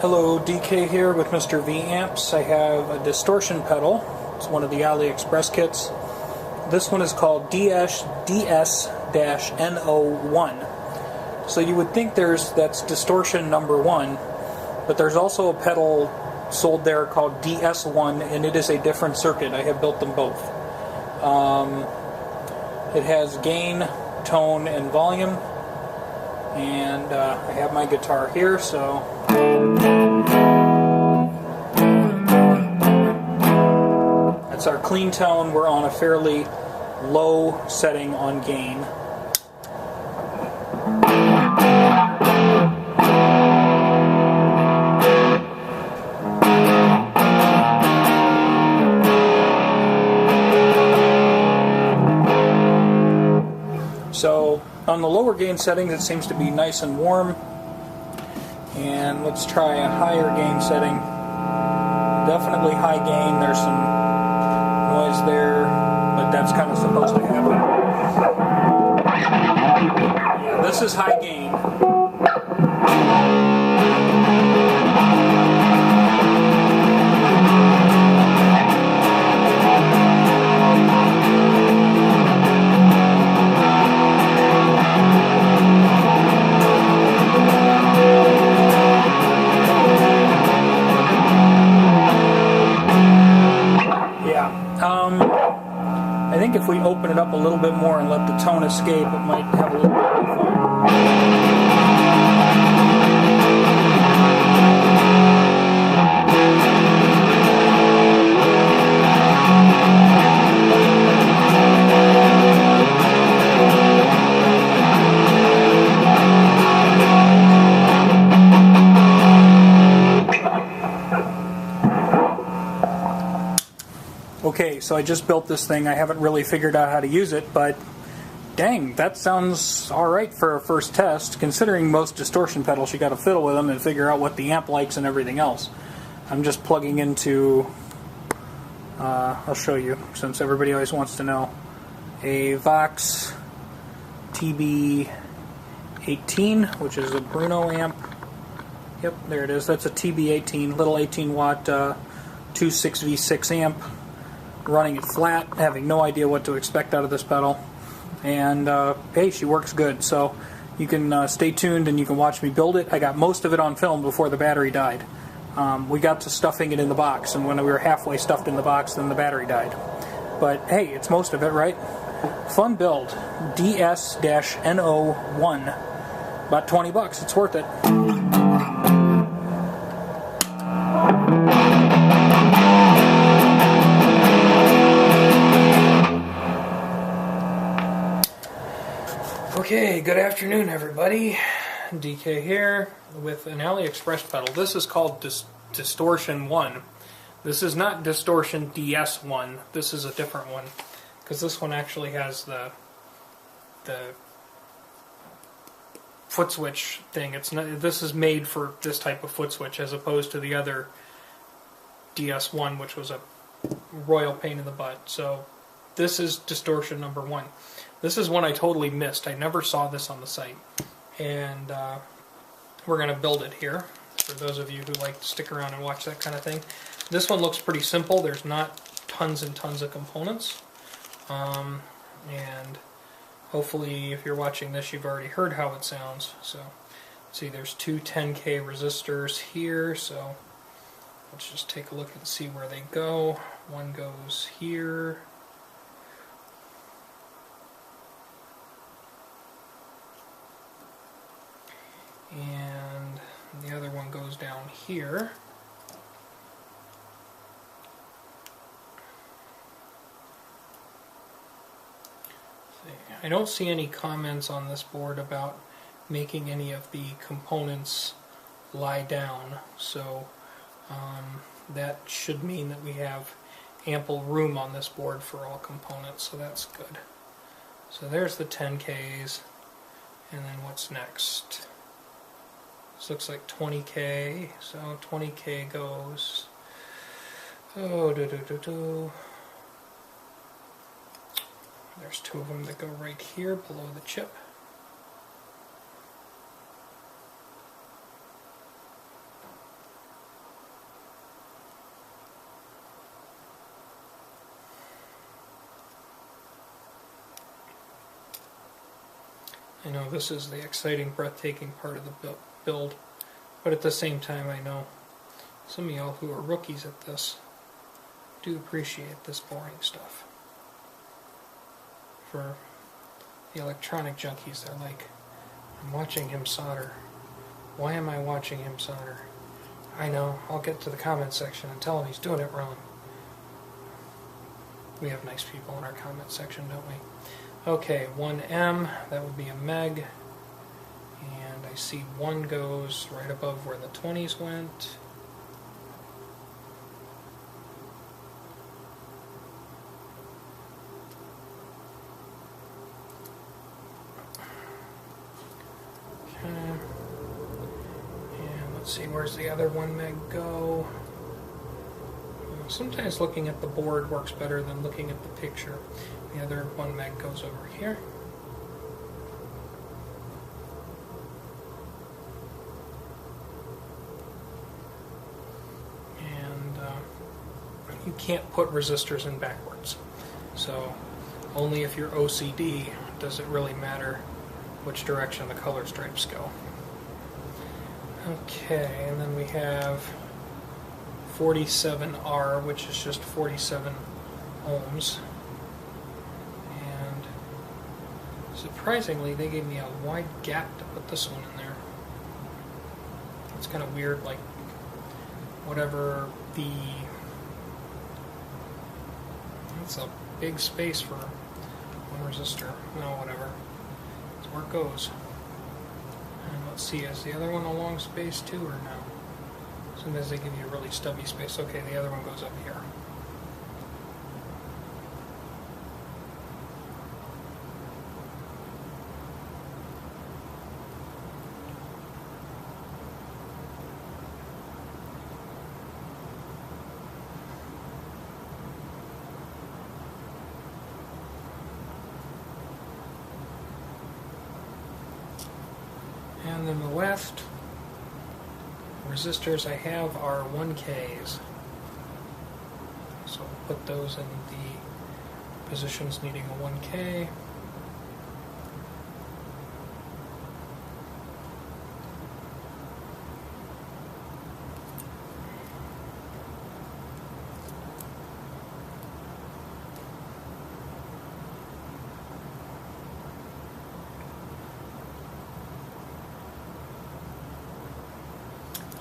Hello, DK here with Mr. V Amps. I have a distortion pedal. It's one of the Aliexpress kits. This one is called DS-No1. So you would think that's Distortion-No1, but there's also a pedal sold there called DS1, and it is a different circuit. I have built them both. It has gain, tone, and volume. And I have my guitar here, so that's our clean tone. We're on a fairly low setting on gain. So on the lower gain settings, it seems to be nice and warm. And let's try a higher gain setting. Definitely high gain. There's some noise there, but that's kind of supposed to happen. Yeah, this is high gain. I think if we open it up a little bit more and let the tone escape, it might have a little bit more fun. Okay, so I just built this thing. I haven't really figured out how to use it, but dang, that sounds alright for a first test. Considering most distortion pedals, you gotta fiddle with them and figure out what the amp likes and everything else. I'm just plugging into, I'll show you, since everybody always wants to know, a Vox TB18, which is a Bruno amp. Yep, there it is. That's a TB18, little 18 watt 2.6V6 amp. Running it flat, having no idea what to expect out of this pedal, and hey, she works good. So you can stay tuned and you can watch me build it. I got most of it on film before the battery died. We got to stuffing it in the box, and when we were halfway stuffed in the box, then the battery died. But hey, it's most of it, right? Fun build. DS-No1. About 20 bucks. It's worth it. Okay, good afternoon everybody. DK here with an Aliexpress pedal. This is called Distortion-No1. This is not Distortion DS1. This is a different one, because this one actually has the foot switch thing. It's not. This is made for this type of foot switch, as opposed to the other DS1, which was a royal pain in the butt. So this is Distortion-No1. This is one I totally missed. I never saw this on the site. And we're going to build it here, for those of you who like to stick around and watch that kind of thing. This one looks pretty simple. There's not tons and tons of components. And hopefully if you're watching this, you've already heard how it sounds. So, see, there's two 10K resistors here. So let's just take a look and see where they go. One goes here. And the other one goes down here. I don't see any comments on this board about making any of the components lie down, so that should mean that we have ample room on this board for all components, so that's good. So there's the 10Ks, and then what's next? This looks like 20K, so 20K goes, There's two of them that go right here below the chip. I know this is the exciting, breathtaking part of the build, but at the same time I know some of y'all who are rookies at this do appreciate this boring stuff. For the electronic junkies, they're like, I'm watching him solder. Why am I watching him solder? I know, I'll get to the comment section and tell him he's doing it wrong. We have nice people in our comment section, don't we? Okay, 1M, that would be a meg. And I see 1 goes right above where the 20s went. Okay. And let's see, where's the other 1 meg go? Sometimes looking at the board works better than looking at the picture. The other 1 meg goes over here. And you can't put resistors in backwards. So only if you're OCD does it really matter which direction the color stripes go. Okay, and then we have 47R, which is just 47 ohms. And surprisingly, they gave me a wide gap to put this one in there. It's kind of weird, like whatever the... That's a big space for one resistor. No, whatever. That's where it goes. And let's see, is the other one a long space too, or no? Sometimes they give you a really stubby space. Okay, the other one goes up here. And then the left resistors I have are 1Ks. So I'll put those in the positions needing a 1K.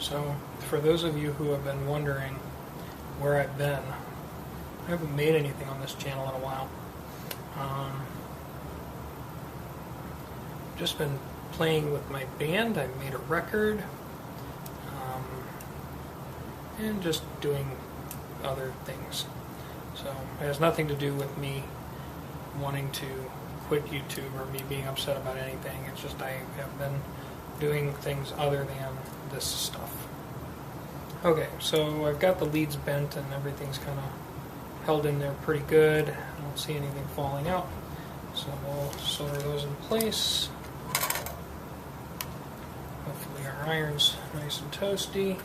So, for those of you who have been wondering where I've been, I haven't made anything on this channel in a while. Just been playing with my band. I made a record, and just doing other things. So, it has nothing to do with me wanting to quit YouTube or me being upset about anything. It's just I have been doing things other than this stuff. Okay, so I've got the leads bent and everything's kind of held in there pretty good. I don't see anything falling out. So we'll solder those in place. Hopefully our iron's nice and toasty.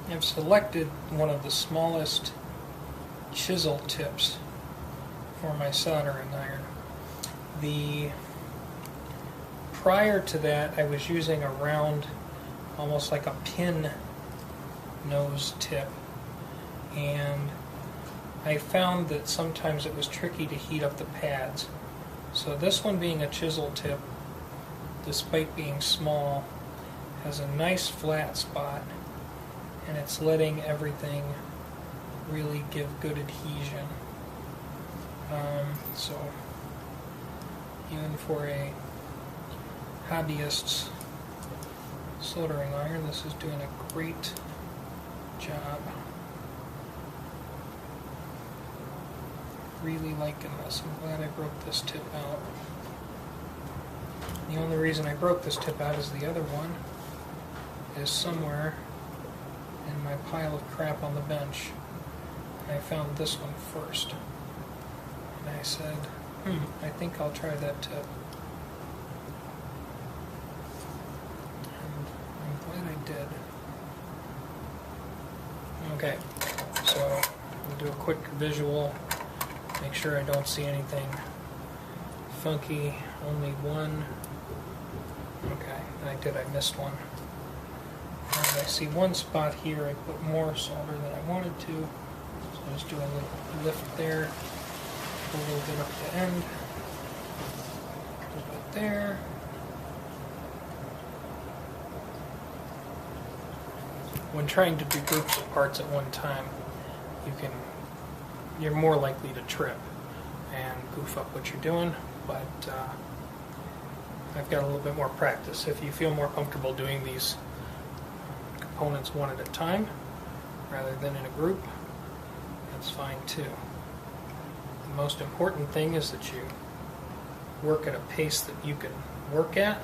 I've selected one of the smallest chisel tips for my soldering iron. Prior to that, I was using a round, almost like a pin nose tip, and I found that sometimes it was tricky to heat up the pads. So this one, being a chisel tip, despite being small, has a nice flat spot, and it's letting everything really give good adhesion. So even for a hobbyist's soldering iron. This is doing a great job. Really liking this. I'm glad I broke this tip out. The only reason I broke this tip out is the other one is somewhere in my pile of crap on the bench. I found this one first. And I said, I think I'll try that tip. And I'm glad I did. Okay, so we'll do a quick visual. Make sure I don't see anything funky. Only one. Okay, I missed one. And I see one spot here I put more solder than I wanted to. So I'll just do a little lift there. A little bit up the end. A little bit there. When trying to do groups of parts at one time, you're more likely to trip and goof up what you're doing, but I've got a little bit more practice. If you feel more comfortable doing these components one at a time rather than in a group, that's fine too. The most important thing is that you work at a pace that you can work at.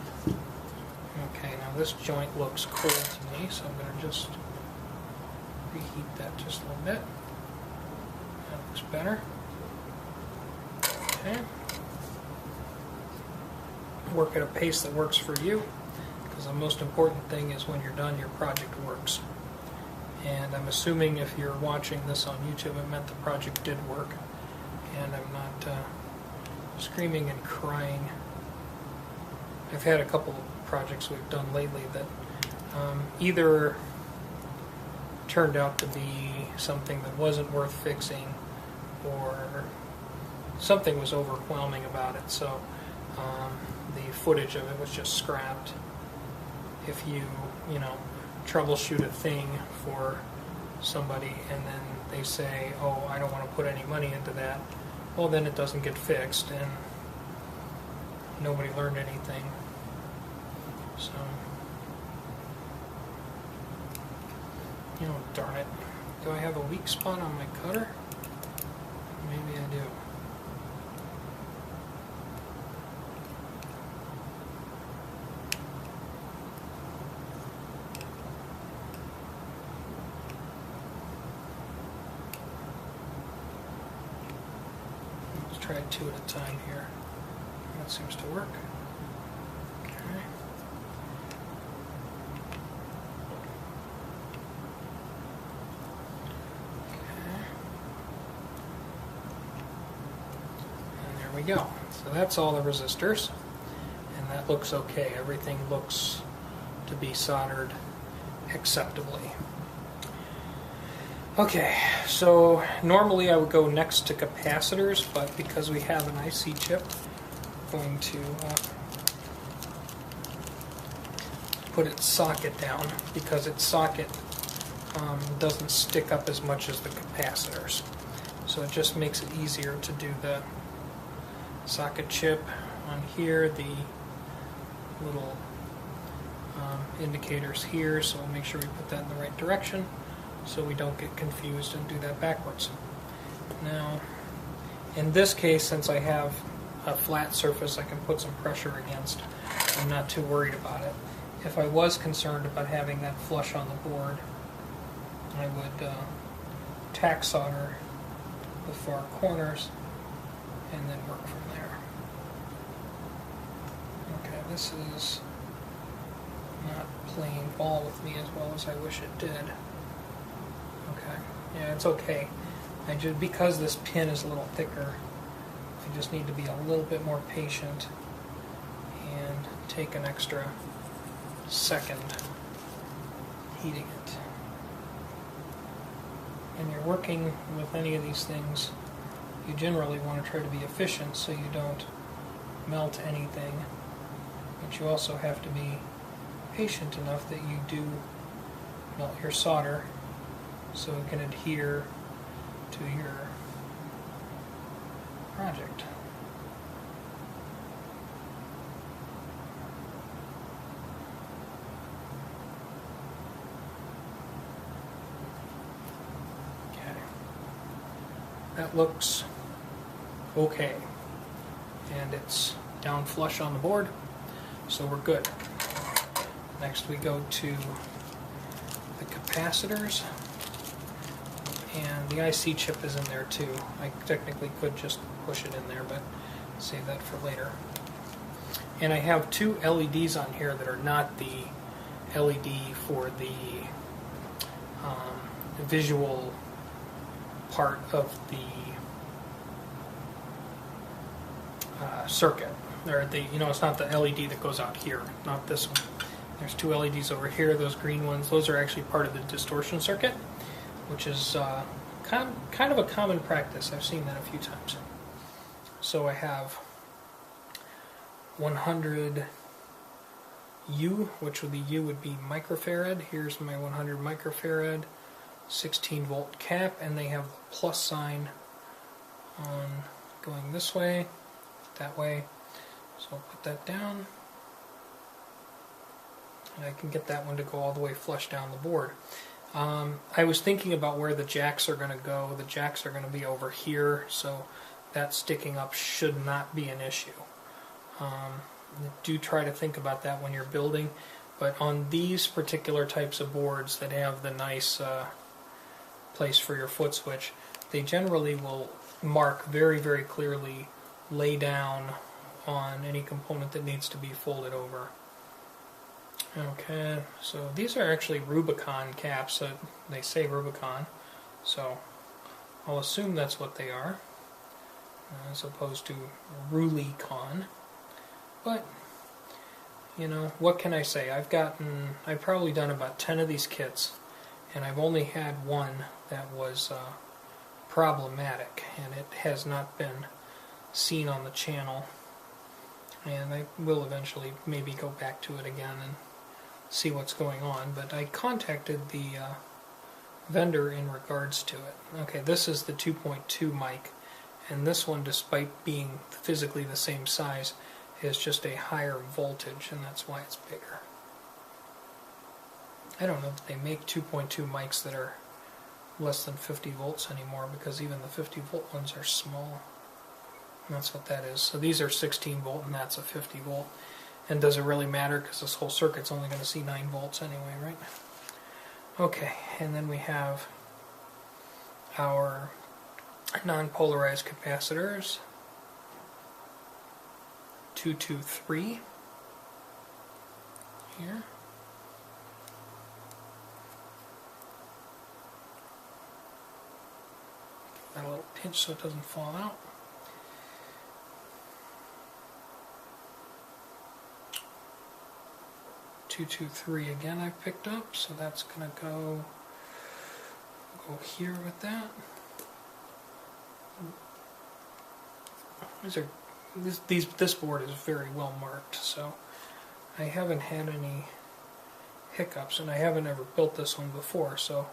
Okay, now this joint looks cold to me, so I'm going to just reheat that just a little bit. That looks better. Okay. Work at a pace that works for you, because the most important thing is when you're done, your project works. And I'm assuming if you're watching this on YouTube, it meant the project did work, and I'm not screaming and crying. I've had a couple of projects we've done lately that either turned out to be something that wasn't worth fixing, or something was overwhelming about it, so the footage of it was just scrapped. If you troubleshoot a thing for somebody and then they say, oh, I don't want to put any money into that, well, then it doesn't get fixed and nobody learned anything. So, darn it. Do I have a weak spot on my cutter? Maybe I do. Let's try 2 at a time here. That seems to work. Okay. We go. So that's all the resistors, and that looks okay. Everything looks to be soldered acceptably. Okay, so normally I would go next to capacitors, but because we have an IC chip, I'm going to put its socket down, because its socket doesn't stick up as much as the capacitors. So it just makes it easier to do the socket chip on here, the little indicators here, so we'll make sure we put that in the right direction so we don't get confused and do that backwards. Now, in this case, since I have a flat surface I can put some pressure against, I'm not too worried about it. If I was concerned about having that flush on the board, I would tack solder the far corners and then work from there. Okay, this is not playing ball with me as well as I wish it did. Okay, yeah, it's okay. Because this pin is a little thicker, I just need to be a little bit more patient and take an extra second heating it. When you're working with any of these things, you generally want to try to be efficient so you don't melt anything, but you also have to be patient enough that you do melt your solder so it can adhere to your project. that looks okay. And it's down flush on the board, so we're good. Next we go to the capacitors, and the IC chip is in there too. I technically could just push it in there, but save that for later. And I have two LEDs on here that are not the LED for the visual part of the circuit. Or the, it's not the LED that goes out here, not this one. There's two LEDs over here, those green ones. Those are actually part of the distortion circuit, which is kind of a common practice. I've seen that a few times. So I have 100 U, which would be U would be microfarad. Here's my 100 microfarad, 16 volt cap, and they have the plus sign on going this way, that way. So I'll put that down, and I can get that one to go all the way flush down the board. I was thinking about where the jacks are going to go. The jacks are going to be over here, so that sticking up should not be an issue. Do try to think about that when you're building, but on these particular types of boards that have the nice place for your foot switch, they generally will mark very, very clearly, lay down on any component that needs to be folded over. Okay, so these are actually Rubicon caps. They say Rubicon, so I'll assume that's what they are, as opposed to Rulicon. But, what can I say? I've probably done about 10 of these kits, and I've only had one that was problematic, and it has not been seen on the channel. And I will eventually maybe go back to it again and see what's going on. But I contacted the vendor in regards to it. Okay, this is the 2.2 mic, and this one, despite being physically the same size, is just a higher voltage, and that's why it's bigger. I don't know if they make 2.2 mics that are less than 50 volts anymore, because even the 50 volt ones are small. And that's what that is. So these are 16 volt, and that's a 50 volt. And does it really matter, because this whole circuit's only going to see 9 volts anyway, right? Okay, and then we have our non-polarized capacitors. 223 here. Give that a little pinch so it doesn't fall out. .223 again I've picked up, so that's going to go here with that. This board is very well marked, so I haven't had any hiccups, and I haven't ever built this one before, so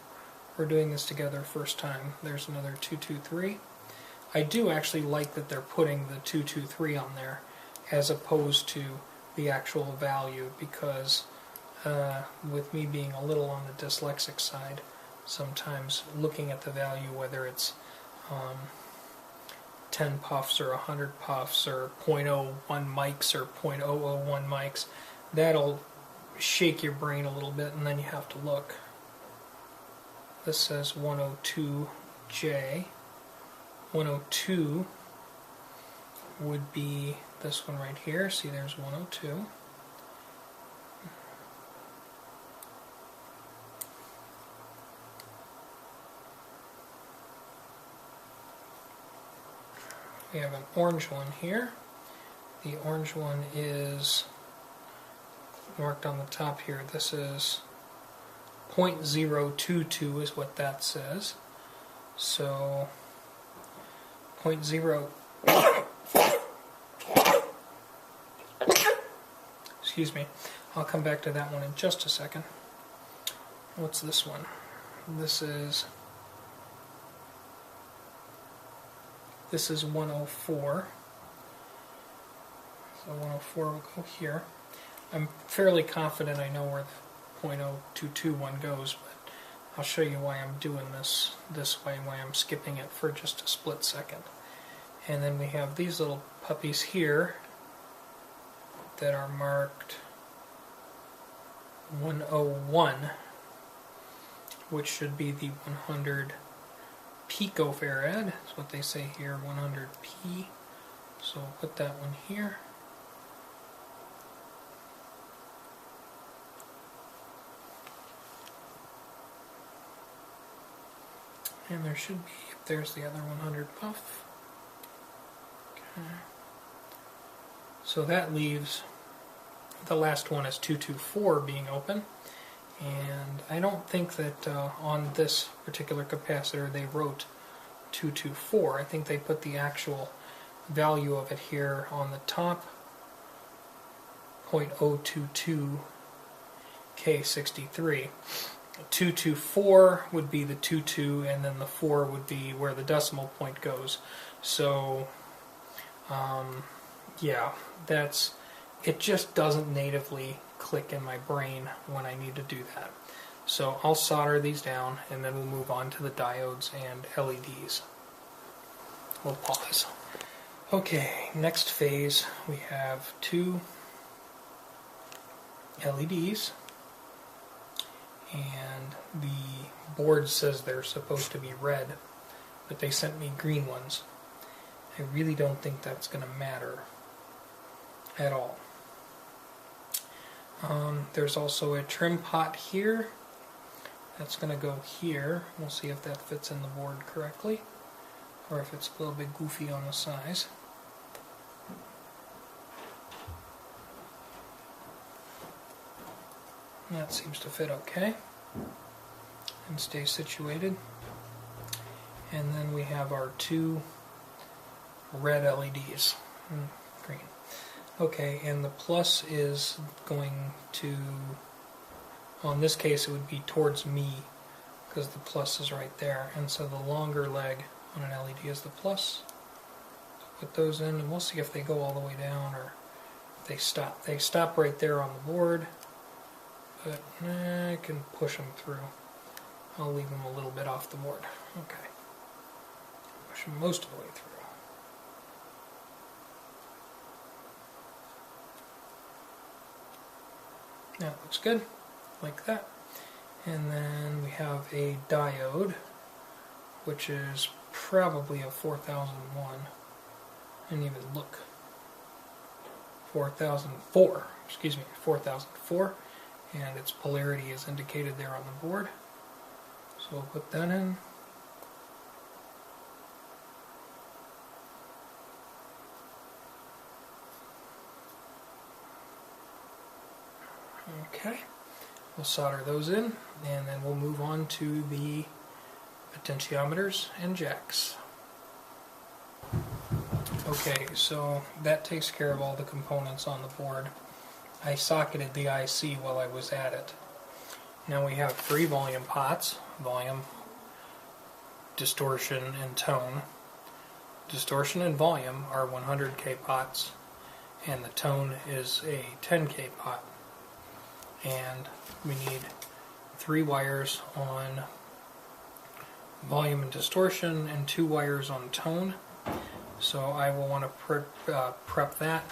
we're doing this together first time. There's another 223. I do actually like that they're putting the 223 on there as opposed to the actual value, because with me being a little on the dyslexic side, sometimes looking at the value, whether it's 10 puffs or 100 puffs or 0.01 mics or 0.001 mics, that'll shake your brain a little bit, and then you have to look. This says 102J. 102 would be this one right here. See, there's 102. We have an orange one here. The orange one is marked on the top here. This is 0.022 is what that says. So 0.0 excuse me, I'll come back to that one in just a second. What's this one? This is 104. So 104 will go here. I'm fairly confident I know where the .022 one goes, but I'll show you why I'm doing this way, why I'm skipping it for just a split second. And then we have these little puppies here that are marked 101, which should be the 100 picofarad. That's what they say here, 100p. So we'll put that one here. And there should be, there's the other 100 puff. Okay. So that leaves, the last one is 224 being open. And I don't think that on this particular capacitor they wrote 224. I think they put the actual value of it here on the top, 0.022 K63. 224 would be the 22, and then the 4 would be where the decimal point goes. So, yeah, it just doesn't natively click in my brain when I need to do that. So I'll solder these down, and then we'll move on to the diodes and LEDs. We'll pause. Okay, next phase, we have 2 LEDs. And the board says they're supposed to be red, but they sent me green ones. I really don't think that's going to matter at all. There's also a trim pot here. That's going to go here. We'll see if that fits in the board correctly, or if it's a little bit goofy on the size. That seems to fit okay and stay situated. And then we have our 2 red LEDs, green. Okay, and the plus is going to, well, in this case it would be towards me because the plus is right there, and so the longer leg on an LED is the plus. Put those in, and we'll see if they go all the way down or if they stop. They stop right there on the board. But I can push them through. I'll leave them a little bit off the board. Okay. Push them most of the way through. That looks good, like that. And then we have a diode, which is probably a 4001. I didn't even look. 4004, excuse me, 4004. And its polarity is indicated there on the board. So we'll put that in. Okay, we'll solder those in, and then we'll move on to the potentiometers and jacks. Okay, so that takes care of all the components on the board. I socketed the IC while I was at it. Now we have 3 volume pots, volume, distortion, and tone. Distortion and volume are 100K pots, and the tone is a 10K pot. And we need 3 wires on volume and distortion and 2 wires on tone. So I will want to prep that.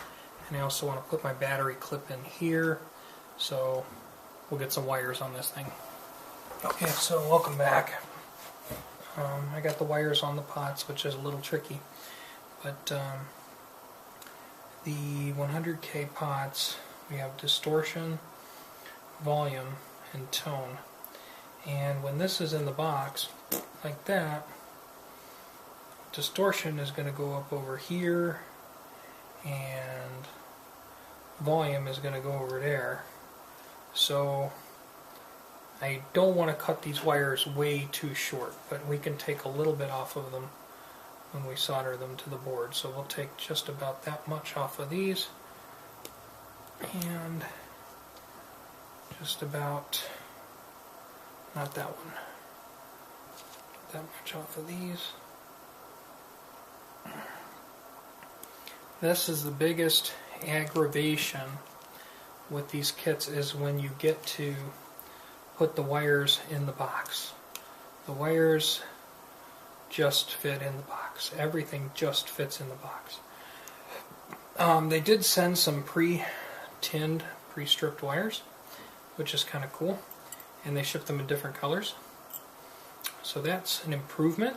And I also want to put my battery clip in here, so we'll get some wires on this thing. Okay, so welcome back. I got the wires on the pots, which is a little tricky, but the 100K pots, we have distortion, volume, and tone. And when this is in the box, like that, distortion is going to go up over here, and volume is going to go over there. So I don't want to cut these wires way too short, but we can take a little bit off of them when we solder them to the board. So we'll take just about that much off of these, and just about, not that one, that much off of these. This is the biggest aggravation with these kits, is when you get to put the wires in the box. The wires just fit in the box. Everything just fits in the box. They did send some pre-tinned, pre-stripped wires, which is kind of cool, and they shipped them in different colors. So that's an improvement.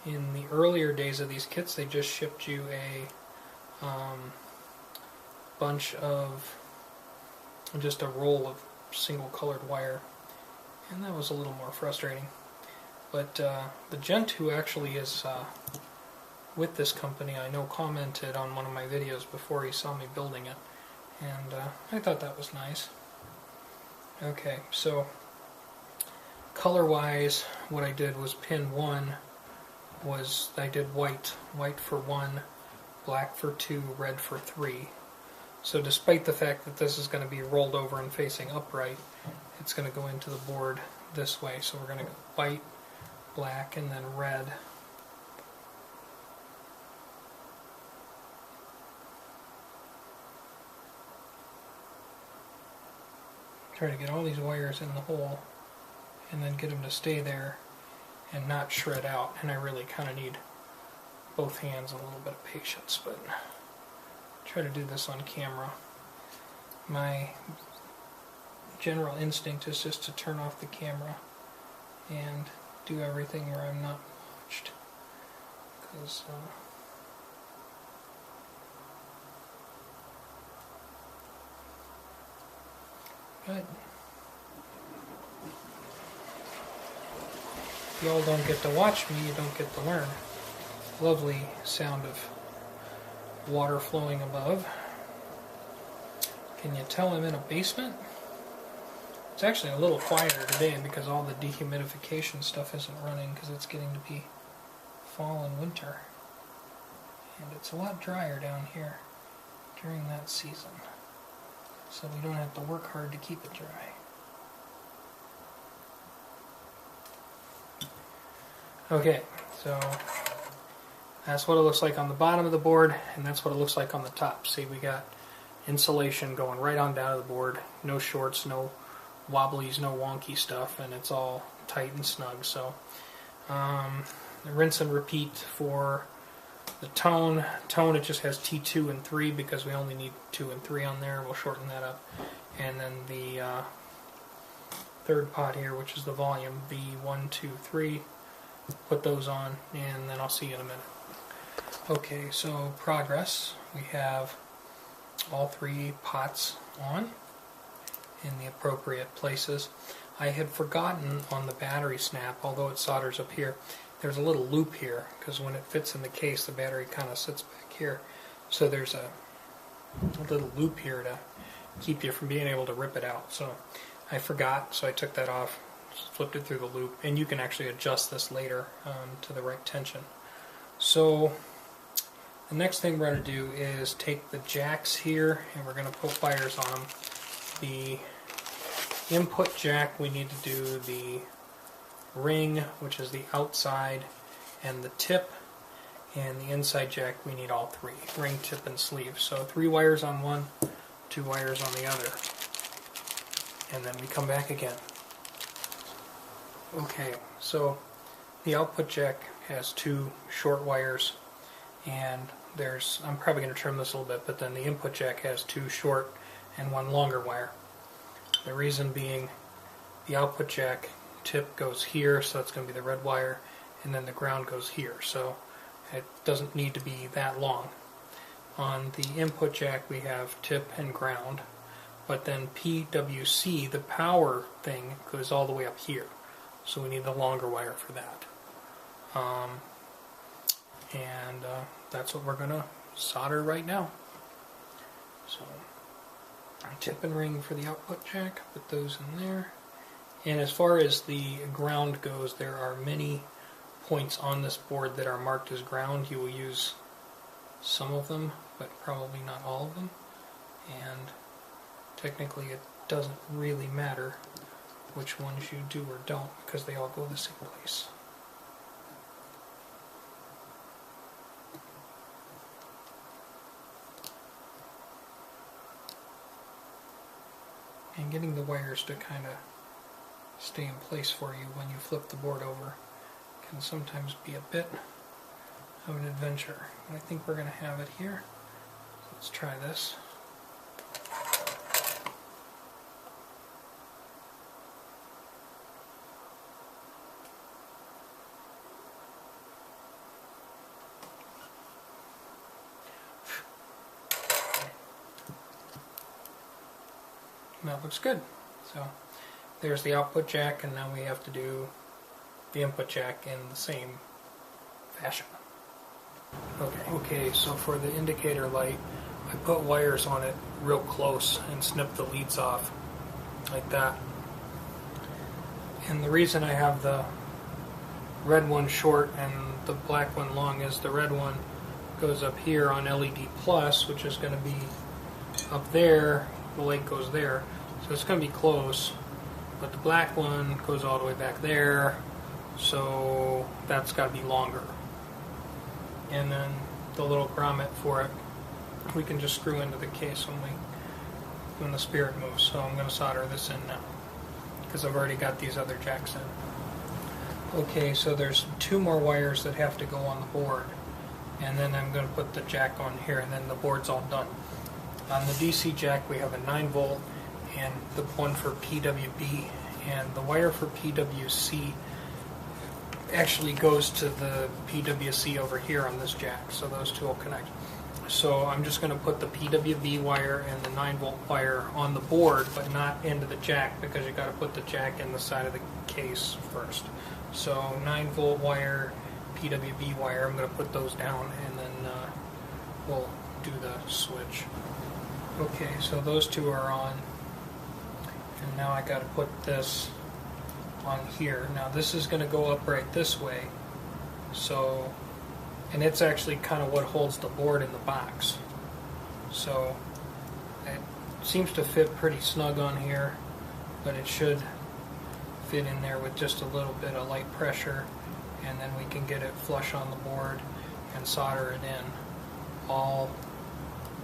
In the earlier days of these kits, they just shipped you a bunch of, just a roll of single colored wire, and that was a little more frustrating. But the gent who actually is with this company, I know, commented on one of my videos before he saw me building it, and I thought that was nice. Okay, so color-wise, what I did was pin 1 was, I did white for 1, black for 2, red for 3. So despite the fact that this is going to be rolled over and facing upright, it's going to go into the board this way. So we're going to go white, black, and then red. Try to get all these wires in the hole and then get them to stay there and not shred out. And I really kind of need both hands and a little bit of patience, but try to do this on camera. My general instinct is just to turn off the camera and do everything where I'm not watched, because but if y'all don't get to watch me, you don't get to learn. Lovely sound of water flowing above. Can you tell I'm in a basement? It's actually a little quieter today because all the dehumidification stuff isn't running because it's getting to be fall and winter. And it's a lot drier down here during that season, so we don't have to work hard to keep it dry. Okay, so that's what it looks like on the bottom of the board, and that's what it looks like on the top. See, we got insulation going right on down to the board. No shorts, no wobblies, no wonky stuff, and it's all tight and snug. So rinse and repeat for the tone. It just has T2 and 3 because we only need 2 and 3 on there. We'll shorten that up. And then the third pot here, which is the volume, V1, 2, 3. Put those on, and then I'll see you in a minute. Okay, so progress. We have all 3 pots on in the appropriate places. I had forgotten on the battery snap, although it solders up here, there's a little loop here, because when it fits in the case, the battery kind of sits back here. So there's a little loop here to keep you from being able to rip it out. So I forgot, so I took that off, flipped it through the loop, and you can actually adjust this later to the right tension. So the next thing we're going to do is take the jacks here, and we're going to put wires on them. The input jack, we need to do the ring, which is the outside, and the tip, and the inside jack, we need all 3, ring, tip, and sleeve. So 3 wires on one, 2 wires on the other, and then we come back again. Okay, so the output jack has 2 short wires, and I'm probably going to trim this a little bit, but then the input jack has 2 short and 1 longer wire. The reason being, the output jack tip goes here, so that's going to be the red wire, and then the ground goes here, so it doesn't need to be that long. On the input jack we have tip and ground, but then PWC, the power thing, goes all the way up here, so we need the longer wire for that. That's what we're going to solder right now. So tip and ring for the output jack, put those in there. And as far as the ground goes, there are many points on this board that are marked as ground. You will use some of them, but probably not all of them. And technically it doesn't really matter which ones you do or don't, because they all go the same place. And getting the wires to kind of stay in place for you when you flip the board over. It can sometimes be a bit of an adventure. But I think we're going to have it here. Let's try this. And that looks good. So there's the output jack, and now we have to do the input jack in the same fashion. Okay, so for the indicator light, I put wires on it real close and snipped the leads off like that. And the reason I have the red one short and the black one long is the red one goes up here on LED plus, which is going to be up there. The light goes there, so it's going to be close, but the black one goes all the way back there, so that's got to be longer. And then the little grommet for it, we can just screw into the case when the spirit moves. So I'm going to solder this in now, because I've already got these other jacks in. Okay, so there's 2 more wires that have to go on the board, and then I'm going to put the jack on here, and then the board's all done. On the DC jack, we have a 9 volt and the one for PWB, and the wire for PWC actually goes to the PWC over here on this jack, so those two will connect. So I'm just going to put the PWB wire and the 9 volt wire on the board, but not into the jack, because you got to put the jack in the side of the case first. So 9 volt wire, PWB wire, I'm going to put those down, and then we'll do the switch. Okay, so those two are on, and now I got to put this on here. Now this is going to go up right this way, so, and it's actually kind of what holds the board in the box. So it seems to fit pretty snug on here, but it should fit in there with just a little bit of light pressure, and then we can get it flush on the board and solder it in all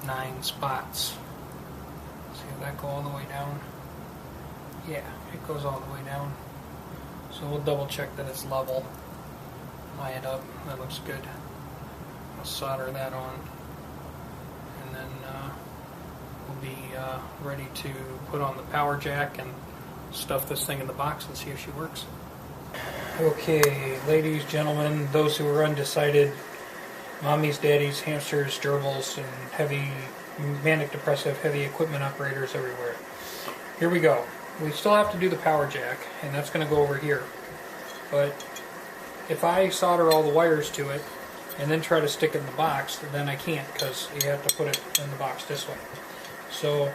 9 spots. See that go all the way down? Yeah, it goes all the way down. So we'll double check that it's level. Line it up, that looks good. I'll solder that on, and then we'll be ready to put on the power jack and stuff this thing in the box and see if she works. Okay, ladies, gentlemen, those who are undecided, mommies, daddies, hamsters, gerbils, and heavy, manic depressive, heavy equipment operators everywhere. Here we go. We still have to do the power jack, and that's going to go over here. But if I solder all the wires to it and then try to stick it in the box, then I can't, because you have to put it in the box this way. So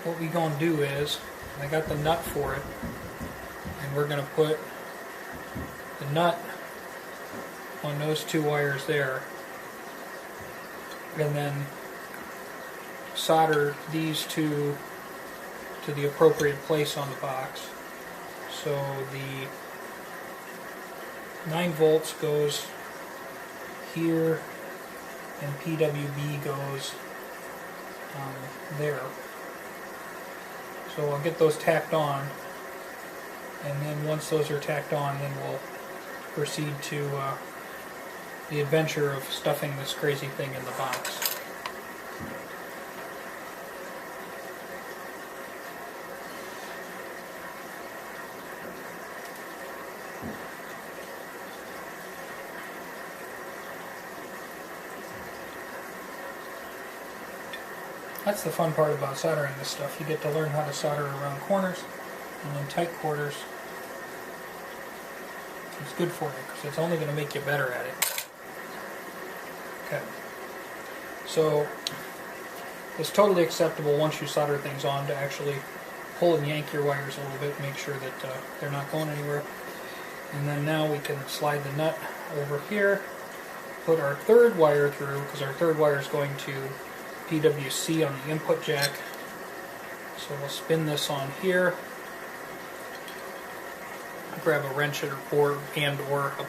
what we going to do is, I got the nut for it, and we're going to put the nut on those 2 wires there, and then solder these 2 to the appropriate place on the box. So the 9 volts goes here, and PWB goes there. So I'll get those tacked on, and then once those are tacked on, then we'll proceed to the adventure of stuffing this crazy thing in the box. That's the fun part about soldering this stuff. You get to learn how to solder around corners and in tight quarters. It's good for you, because it's only going to make you better at it. Okay. So it's totally acceptable once you solder things on to actually pull and yank your wires a little bit, make sure that they're not going anywhere. And then now we can slide the nut over here, put our 3rd wire through, because our 3rd wire is going to PWC on the input jack. So we'll spin this on here, grab a wrench or a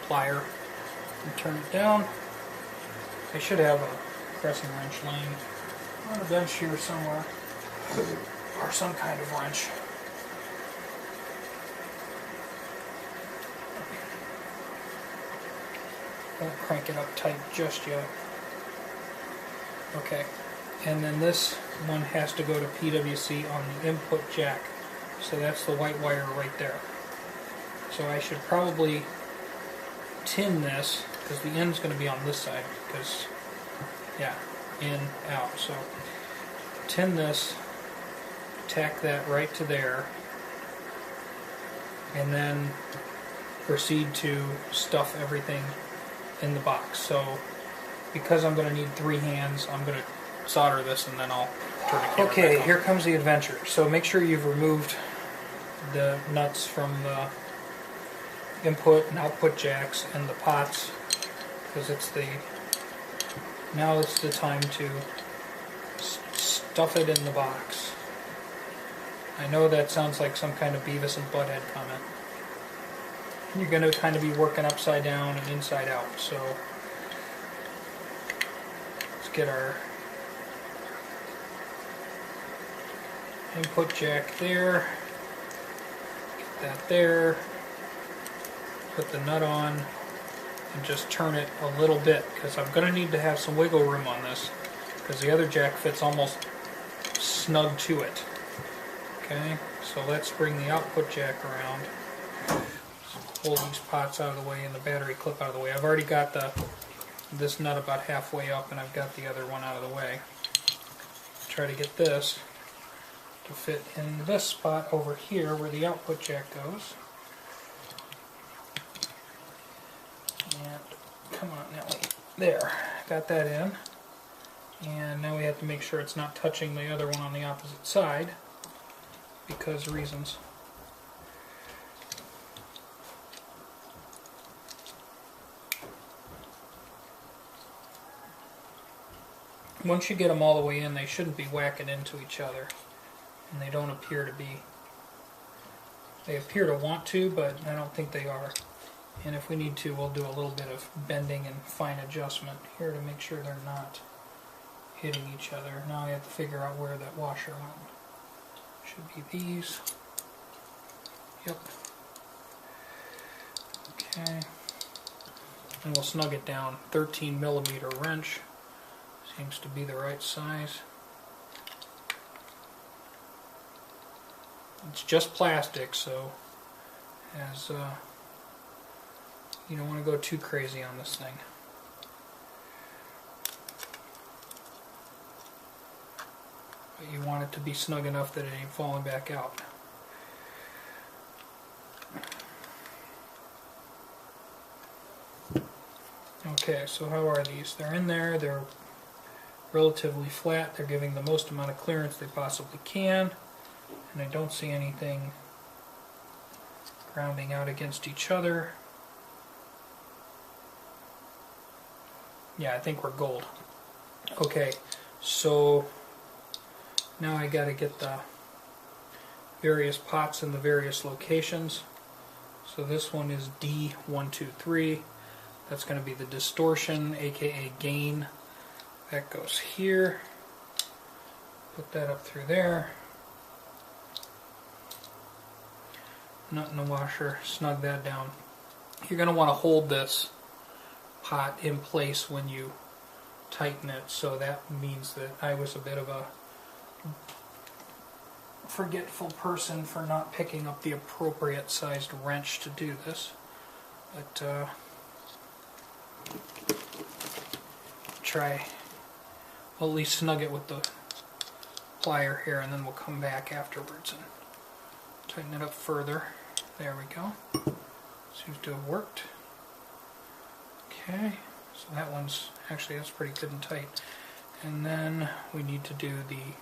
plier, and turn it down. I should have a pressing wrench laying on a bench here somewhere, or some kind of wrench. Don't crank it up tight just yet. Okay, and then this one has to go to PWC on the input jack. So that's the white wire right there. So I should probably tin this, because the end's going to be on this side, because, yeah, in, out. So tin this, tack that right to there, and then proceed to stuff everything in the box. So because I'm going to need 3 hands, I'm going to solder this and then I'll turn the camera Okay, back on. here comes the adventure. So make sure you've removed The nuts from the input and output jacks and the pots, because now it's the time to stuff it in the box. I know that sounds like some kind of Beavis and Butthead comment. You're going to kind of be working upside down and inside out, so let's get our input jack there, get that there, put the nut on, and just turn it a little bit, because I'm going to need to have some wiggle room on this, because the other jack fits almost snug to it. Okay, so let's bring the output jack around. Pull these pots out of the way and the battery clip out of the way. I've already got this nut about halfway up, and I've got the other one out of the way. Try to get this to fit in this spot over here where the output jack goes. And come on, Nelly. There, got that in. And now we have to make sure it's not touching the other one on the opposite side, because reasons. Once you get them all the way in, they shouldn't be whacking into each other, and they don't appear to be. They appear to want to, but I don't think they are. And if we need to, we'll do a little bit of bending and fine adjustment here to make sure they're not hitting each other. Now I have to figure out where that washer went. Should be these. Yep. Okay. And we'll snug it down. 13mm wrench. Seems to be the right size. It's just plastic, so as you don't want to go too crazy on this thing. But you want it to be snug enough that it ain't falling back out. Okay, so how are these? They're in there, they're relatively flat, they're giving the most amount of clearance they possibly can, and I don't see anything grounding out against each other. Yeah, I think we're gold. Okay, so now I got to get the various pots in the various locations. So this one is D123. That's going to be the distortion, aka gain. That goes here. Put that up through there. Nut in the washer, snug that down. You're going to want to hold this pot in place when you tighten it, so that means that I was a bit of a forgetful person for not picking up the appropriate sized wrench to do this. But try, we'll at least snug it with the plier here, and then we'll come back afterwards and tighten it up further. There we go. Seems to have worked. Okay, so that one's, actually that's pretty good and tight. And then we need to do the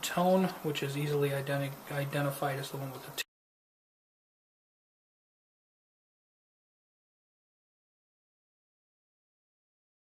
tone, which is easily identified as the one with the